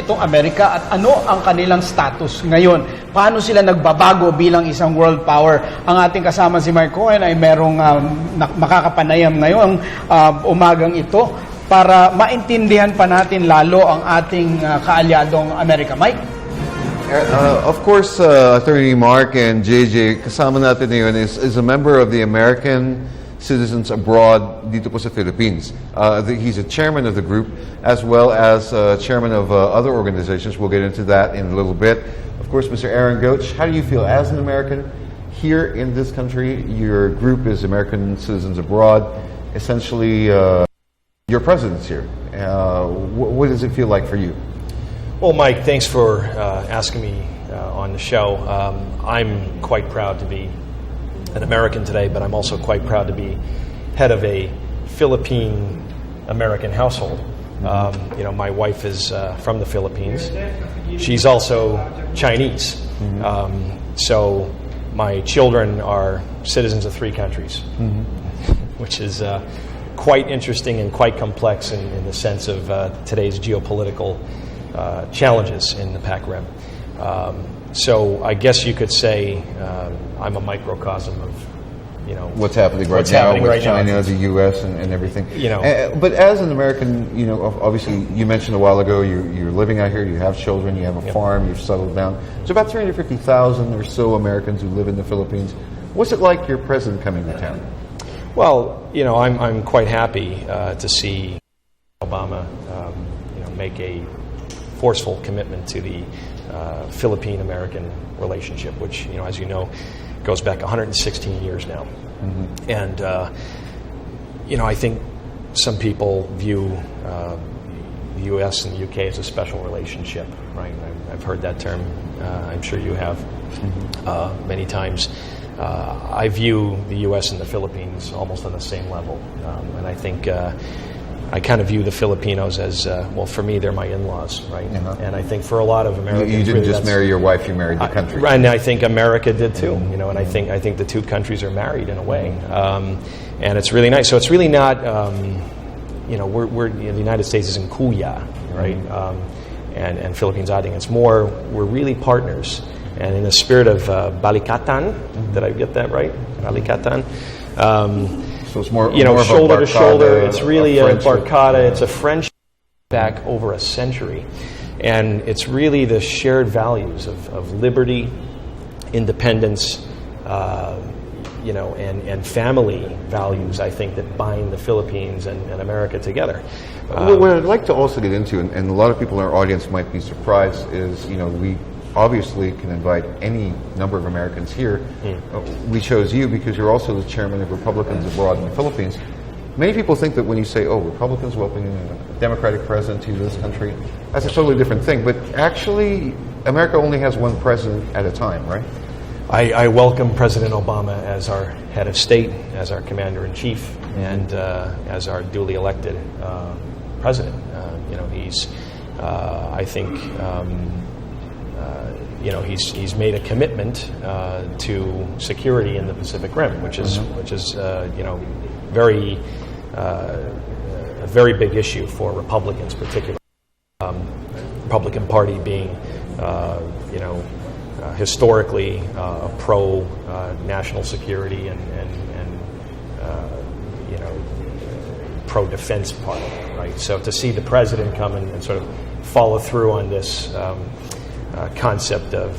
itong Amerika at ano ang kanilang status ngayon. Paano sila nagbabago bilang isang world power. Ang ating kasama si Mike Cohen ay merong makakapanayam ngayong umagang ito para maintindihan pa natin lalo ang ating kaalyadong Amerika. Mike? Of course, Attorney Mark and JJ, kasama natin ngayon is a member of the American Citizens Abroad dito po sa Philippines. He's a chairman of the group as well as chairman of other organizations. We'll get into that in a little bit. Of course, Mr. Aaron Goetsch, how do you feel as an American here in this country? Your group is American Citizens Abroad. Essentially, your presence here. What does it feel like for you? Well, Mike, thanks for asking me on the show. I'm quite proud to be an American today, but I'm also quite proud to be head of a Philippine-American household. My wife is from the Philippines. She's also Chinese. So my children are citizens of 3 countries, which is quite interesting and quite complex in the sense of today's geopolitical challenges in the PAC Rim. So I guess you could say I'm a microcosm of, what's happening right now with China, the U.S., and everything. But as an American, obviously you mentioned a while ago you're living out here, you have children, you have a farm, you've settled down. There's about 350,000 or so Americans who live in the Philippines. What's it like your president coming to town? Well, I'm quite happy to see Obama, make a forceful commitment to the Philippine-American relationship, which, as you know, goes back 116 years now. And, I think some people view the U.S. and the U.K. as a special relationship, right? I've heard that term. I'm sure you have many times. I view the U.S. and the Philippines almost on the same level. And I think I kind of view the Filipinos as, for me, they're my in-laws, right? And I think for a lot of Americans... You didn't just marry your wife, you married the country. And I think America did too, and I think the 2 countries are married in a way. And it's really nice. So it's really not, we're the United States is in Kuya, right? And Philippines Ating. It's more, we're really partners. And in the spirit of Balikatan, did I get that right? Balikatan. So it's more, more shoulder to shoulder. It's really a barkada. It's a friendship back over a century. And it's really the shared values of liberty, independence, and family values, I think, that bind the Philippines and America together. What I'd like to also get into, and a lot of people in our audience might be surprised, is, we obviously can invite any number of Americans here. We chose you because you're also the chairman of Republicans Abroad in the Philippines. Many people think that when you say, Republicans welcoming a Democratic president to this country, that's a totally different thing. But actually, America only has one president at a time, right? I welcome President Obama as our head of state, as our commander-in-chief, and as our duly elected president. He's, I think... he's made a commitment to security in the Pacific Rim, which is very a very big issue for Republicans, particularly. Republican Party being historically a pro national security and pro defense party, right? So to see the president come and sort of follow through on this. Concept of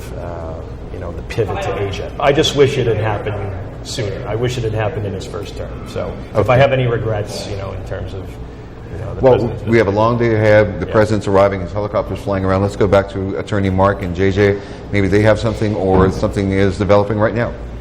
the pivot to Asia. I just wish it had happened sooner. I wish it had happened in his first term. So if I have any regrets, in terms of we have a long day ahead. The president's arriving. His helicopter's flying around. Let's go back to Attorney Mark and JJ. Maybe they have something, or something is developing right now.